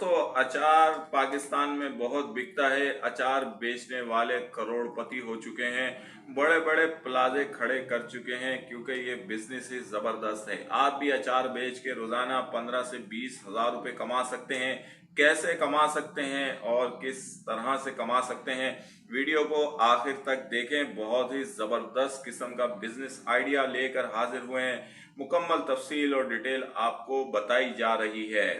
दोस्तों, अचार पाकिस्तान में बहुत बिकता है। अचार बेचने वाले करोड़पति हो चुके हैं, बड़े बड़े प्लाजे खड़े कर चुके हैं क्योंकि ये बिजनेस ही जबरदस्त है। आप भी अचार बेच के रोजाना 15 से 20 हजार रुपए कमा सकते हैं। कैसे कमा सकते हैं और किस तरह से कमा सकते हैं, वीडियो को आखिर तक देखें। बहुत ही जबरदस्त किस्म का बिजनेस आइडिया लेकर हाजिर हुए हैं। मुकम्मल तफसील और डिटेल आपको बताई जा रही है।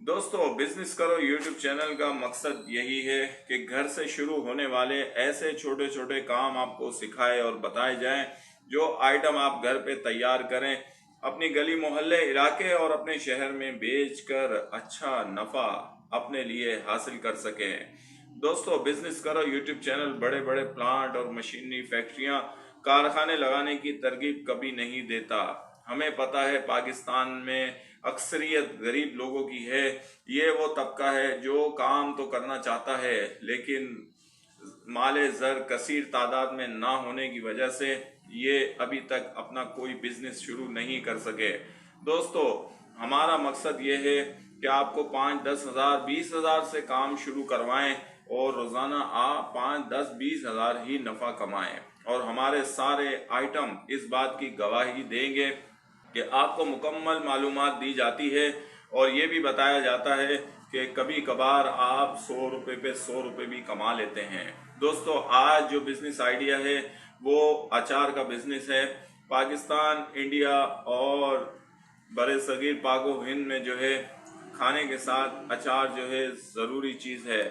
दोस्तों, बिजनेस करो यूट्यूब चैनल का मकसद यही है कि घर से शुरू होने वाले ऐसे छोटे छोटे काम आपको सिखाए और बताए जाएं, जो आइटम आप घर पे तैयार करें, अपनी गली मोहल्ले इलाके और अपने शहर में बेचकर अच्छा नफा अपने लिए हासिल कर सकें। दोस्तों, बिजनेस करो यूट्यूब चैनल बड़े बड़े प्लांट और मशीनरी फैक्ट्रियां कारखाने लगाने की तरकीब कभी नहीं देता। हमें पता है पाकिस्तान में अक्सरियत गरीब लोगों की है। ये वो तबका है जो काम तो करना चाहता है, लेकिन माले ज़र कसीर तादाद में ना होने की वजह से ये अभी तक अपना कोई बिजनेस शुरू नहीं कर सके। दोस्तों, हमारा मकसद ये है कि आपको 5-10 हज़ार 20 हज़ार से काम शुरू करवाएं और रोज़ाना आप 5-10-20 हज़ार ही नफ़ा कमाएं। और हमारे सारे आइटम इस बात की गवाही देंगे कि आपको मुकम्मल मालूमात दी जाती है और ये भी बताया जाता है कि कभी कभार आप 100 रुपये पे 100 रुपये भी कमा लेते हैं। दोस्तों, आज जो बिजनेस आइडिया है वो अचार का बिजनेस है। पाकिस्तान, इंडिया और बड़े सगीर पाको हिंद में जो है खाने के साथ अचार जो है ज़रूरी चीज़ है।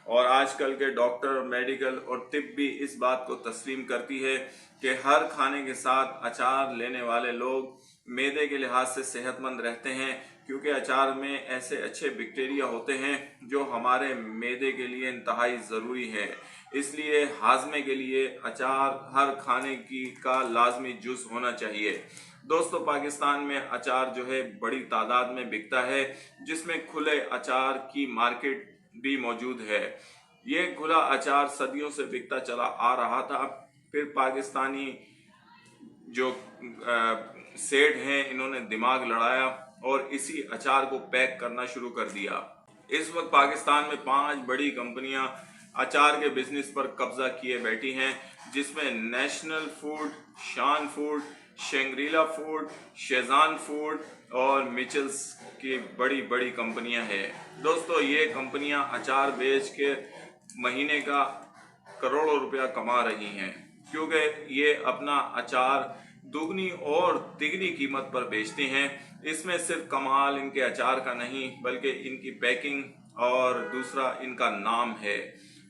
और आजकल के डॉक्टर, मेडिकल और तिब भी इस बात को तस्लीम करती है कि हर खाने के साथ अचार लेने वाले लोग मैदे के लिहाज से सेहतमंद रहते हैं, क्योंकि अचार में ऐसे अच्छे बैक्टीरिया होते हैं जो हमारे मैदे के लिए इंतहाई ज़रूरी है। इसलिए हाजमे के लिए अचार हर खाने की का लाजमी जुज़ होना चाहिए। दोस्तों, पाकिस्तान में अचार जो है बड़ी तादाद में बिकता है, जिसमें खुले अचार की मार्केट भी मौजूद है। ये खुला अचार सदियों से बिकता चला आ रहा था। फिर पाकिस्तानी जो सेठ हैं, इन्होंने दिमाग लड़ाया और इसी अचार को पैक करना शुरू कर दिया। इस वक्त पाकिस्तान में 5 बड़ी कंपनियां अचार के बिजनेस पर कब्जा किए बैठी हैं, जिसमें नेशनल फूड, शान food, Shangrila food, Schezwan food और मिचल्स की बड़ी बड़ी कंपनियां हैं। दोस्तों, ये कंपनियां अचार बेच के महीने का करोड़ों रुपया कमा रही हैं, क्योंकि ये अपना अचार दुगनी और तिगनी कीमत पर बेचते हैं। इसमें सिर्फ कमाल इनके अचार का नहीं, बल्कि इनकी पैकिंग और दूसरा इनका नाम है।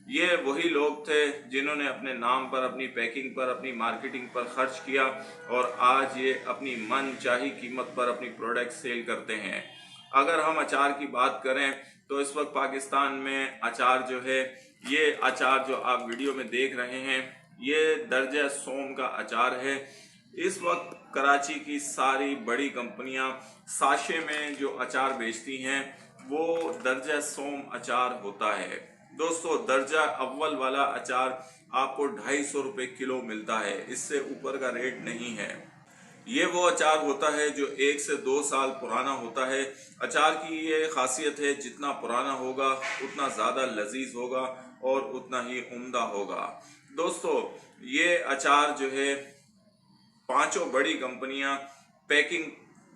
ये वही लोग थे जिन्होंने अपने नाम पर, अपनी पैकिंग पर, अपनी मार्केटिंग पर खर्च किया और आज ये अपनी मन चाही कीमत पर अपनी प्रोडक्ट सेल करते हैं। अगर हम अचार की बात करें तो इस वक्त पाकिस्तान में अचार जो है, ये अचार जो आप वीडियो में देख रहे हैं, ये दर्जा सोम का अचार है। इस वक्त कराची की सारी बड़ी कंपनियां साशे में जो अचार बेचती हैं वो दर्जा सोम अचार होता है। दोस्तों, दर्जा अव्वल वाला अचार आपको 250 रुपये किलो मिलता है, इससे ऊपर का रेट नहीं है। ये वो अचार होता है जो 1 से 2 साल पुराना होता है। अचार की ये खासियत है, जितना पुराना होगा उतना ज़्यादा लजीज होगा और उतना ही उम्दा होगा। दोस्तों, ये अचार जो है 5 बड़ी कंपनियां पैकिंग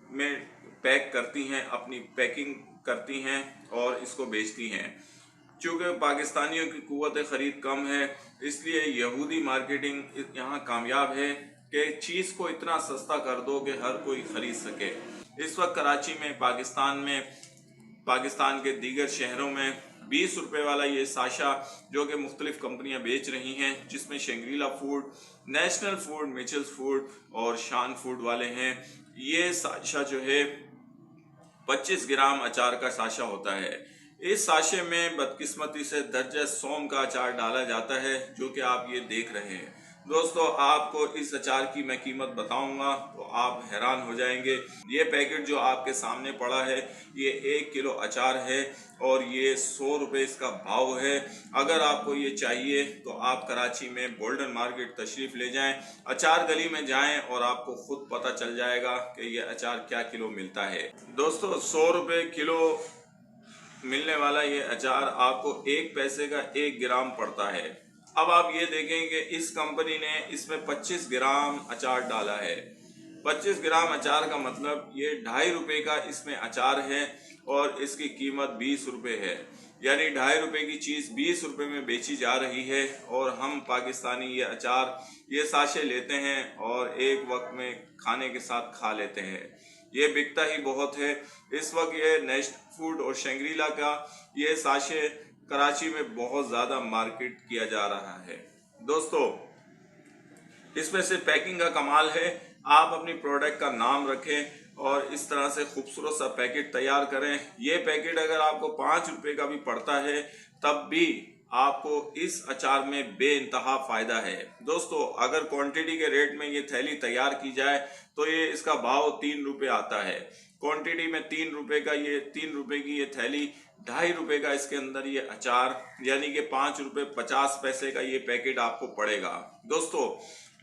में पैक करती हैं, अपनी पैकिंग करती हैं और इसको बेचती हैं। चूँकि पाकिस्तानियों की कुव्वत ख़रीद कम है, इसलिए यहूदी मार्केटिंग यहाँ कामयाब है कि चीज़ को इतना सस्ता कर दो कि हर कोई ख़रीद सके। इस वक्त कराची में, पाकिस्तान के दीगर शहरों में 20 रुपये वाला ये साशा जो कि मुख्तलिफ कंपनियां बेच रही हैं, जिसमें Shangrila food, National food, Mitchell's food और शान फूड वाले हैं। ये साशा जो है 25 ग्राम अचार का साशा होता है। इस साशे में बदकिस्मती से दर्जा सोम का अचार डाला जाता है, जो कि आप ये देख रहे हैं। दोस्तों, आपको इस अचार की मैं कीमत बताऊंगा तो आप हैरान हो जाएंगे। ये पैकेट जो आपके सामने पड़ा है, ये 1 किलो अचार है और ये 100 रुपये इसका भाव है। अगर आपको ये चाहिए तो आप कराची में गोल्डन मार्केट तशरीफ़ ले जाएं, अचार गली में जाएं और आपको खुद पता चल जाएगा कि ये अचार क्या किलो मिलता है। दोस्तों, 100 रुपये किलो मिलने वाला ये अचार आपको 1 पैसे का 1 ग्राम पड़ता है। अब आप ये देखें कि इस कंपनी ने इसमें 25 ग्राम अचार डाला है। 25 ग्राम अचार का मतलब ये 2.5 रुपए का इसमें अचार है और इसकी कीमत 20 रुपए है। यानी 2.5 रुपए की चीज 20 रुपए में बेची जा रही है और हम पाकिस्तानी ये अचार ये साशे लेते हैं और एक वक्त में खाने के साथ खा लेते हैं। ये बिकता ही बहुत है। इस वक्त ये नेशनल फूड और शंग्रीला का ये साशे कराची में बहुत ज़्यादा मार्केट किया जा रहा है। दोस्तों, इसमें से पैकिंग का कमाल है। आप अपनी प्रोडक्ट का नाम रखें और इस तरह से खूबसूरत सा पैकेट तैयार करें। ये पैकेट अगर आपको 5 रुपए का भी पड़ता है तब भी आपको इस अचार में बेइंतहा फायदा है। दोस्तों, अगर क्वांटिटी के रेट में ये थैली तैयार की जाए तो ये इसका भाव 3 रुपए आता है। क्वांटिटी में 3 रुपए का ये 3 रुपए की ये थैली, 2.5 रुपए का इसके अंदर ये अचार, यानी कि 5 रुपए 50 पैसे का ये पैकेट आपको पड़ेगा। दोस्तों,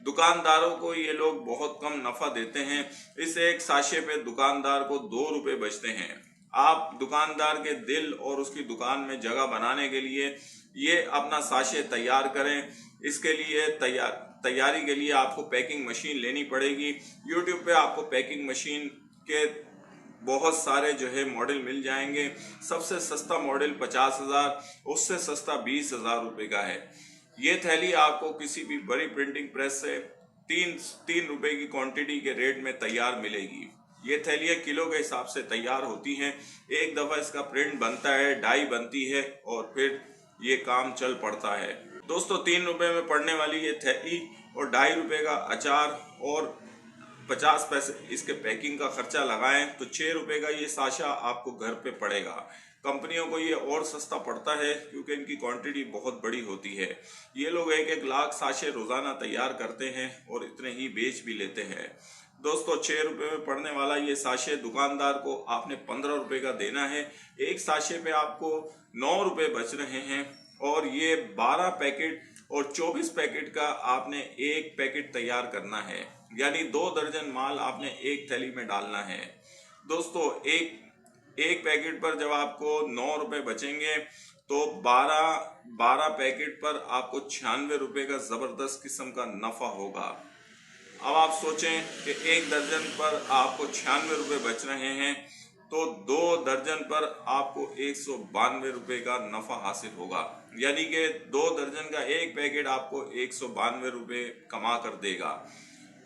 दुकानदारों को ये लोग बहुत कम नफा देते हैं। इस एक साशे पे दुकानदार को 2 रुपए बचते हैं। आप दुकानदार के दिल और उसकी दुकान में जगह बनाने के लिए ये अपना साशे तैयार करें। इसके लिए तैयारी के लिए आपको पैकिंग मशीन लेनी पड़ेगी। यूट्यूब पे आपको पैकिंग मशीन के बहुत सारे जो है मॉडल मिल जाएंगे। सबसे सस्ता मॉडल 50,000, उससे सस्ता 20,000 रुपए का है। ये थैली आपको किसी भी बड़ी प्रिंटिंग प्रेस से 3 रुपए की क्वांटिटी के रेट में तैयार मिलेगी। ये थैलियाँ किलो के हिसाब से तैयार होती हैं। एक दफ़ा इसका प्रिंट बनता है, डाई बनती है और फिर ये काम चल पड़ता है। दोस्तों, 3 रुपए में पड़ने वाली ये थैली और 2.5 रुपए का अचार और 50 पैसे इसके पैकिंग का खर्चा लगाएं तो 6 रुपए का ये साशा आपको घर पे पड़ेगा। कंपनियों को ये और सस्ता पड़ता है क्योंकि इनकी क्वांटिटी बहुत बड़ी होती है। ये लोग 1-1 लाख साशे रोजाना तैयार करते हैं और इतने ही बेच भी लेते हैं। दोस्तों, 6 रुपए में पड़ने वाला ये साशे दुकानदार को आपने 15 रुपए का देना है। एक साशे पे आपको 9 रुपए बच रहे हैं और ये 12 पैकेट और 24 पैकेट का आपने एक पैकेट तैयार करना है। यानी 2 दर्जन माल आपने एक थैली में डालना है। दोस्तों, एक पैकेट पर जब आपको 9 रुपए बचेंगे तो 12 पैकेट पर आपको 96 रुपए का जबरदस्त किस्म का नफा होगा। अब आप सोचें कि 1 दर्जन पर आपको 96 रुपए बच रहे हैं तो 2 दर्जन पर आपको 192 रुपए का नफा हासिल होगा। यानी कि 2 दर्जन का एक पैकेट आपको 192 रुपए कमा कर देगा।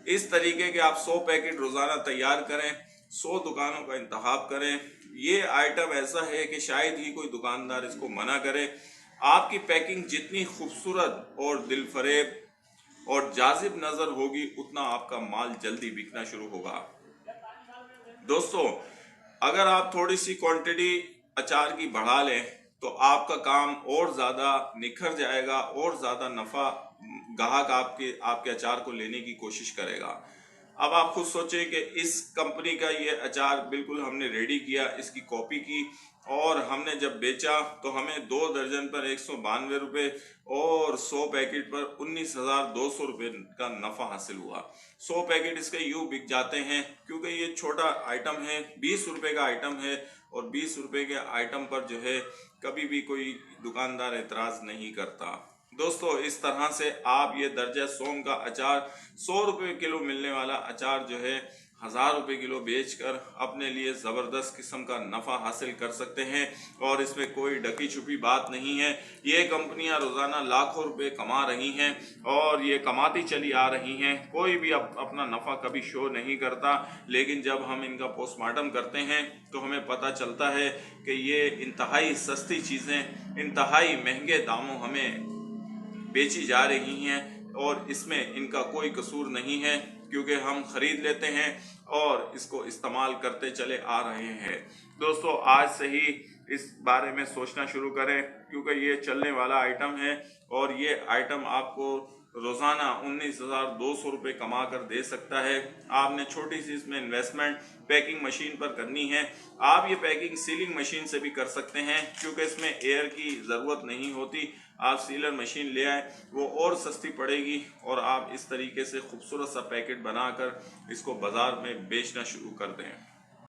इस तरीके के आप 100 पैकेट रोजाना तैयार करें, 100 दुकानों का इंतखाब करें। ये आइटम ऐसा है कि शायद ही कोई दुकानदार इसको मना करे। आपकी पैकिंग जितनी खूबसूरत और दिलफरेब और जाजिब नजर होगी उतना आपका माल जल्दी बिकना शुरू होगा। दोस्तों, अगर आप थोड़ी सी क्वांटिटी अचार की बढ़ा लें तो आपका काम और ज़्यादा निखर जाएगा और ज़्यादा नफ़ा ग्राहक आपके अचार को लेने की कोशिश करेगा। अब आप खुद सोचें कि इस कंपनी का ये अचार बिल्कुल हमने रेडी किया, इसकी कॉपी की और हमने जब बेचा तो हमें 2 दर्जन पर 192 रुपये और 100 पैकेट पर 19,200 रुपये का नफ़ा हासिल हुआ। 100 पैकेट इसके यूँ बिक जाते हैं क्योंकि ये छोटा आइटम है, 20 रुपये का आइटम है और 20 रुपये के आइटम पर जो है कभी भी कोई दुकानदार एतराज़ नहीं करता। दोस्तों, इस तरह से आप ये दर्जा सोम का अचार 100 रुपये किलो मिलने वाला अचार जो है 1000 रुपये किलो बेचकर अपने लिए ज़बरदस्त किस्म का नफ़ा हासिल कर सकते हैं और इसमें कोई ढकी छुपी बात नहीं है। ये कंपनियां रोज़ाना लाखों रुपए कमा रही हैं और ये कमाती चली आ रही हैं। कोई भी अपना नफ़ा कभी शो नहीं करता, लेकिन जब हम इनका पोस्टमार्टम करते हैं तो हमें पता चलता है कि ये इंतहाई सस्ती चीज़ें इंतहाई महंगे दामों हमें बेची जा रही हैं और इसमें इनका कोई कसूर नहीं है क्योंकि हम खरीद लेते हैं और इसको इस्तेमाल करते चले आ रहे हैं। दोस्तों, आज से ही इस बारे में सोचना शुरू करें क्योंकि ये चलने वाला आइटम है और ये आइटम आपको रोज़ाना 19,200 रुपये कमा कर दे सकता है। आपने छोटी सी इसमें इन्वेस्टमेंट पैकिंग मशीन पर करनी है। आप ये पैकिंग सीलिंग मशीन से भी कर सकते हैं क्योंकि इसमें एयर की ज़रूरत नहीं होती। आप सीलर मशीन ले आए, वो और सस्ती पड़ेगी और आप इस तरीके से खूबसूरत सा पैकेट बनाकर इसको बाज़ार में बेचना शुरू कर दें।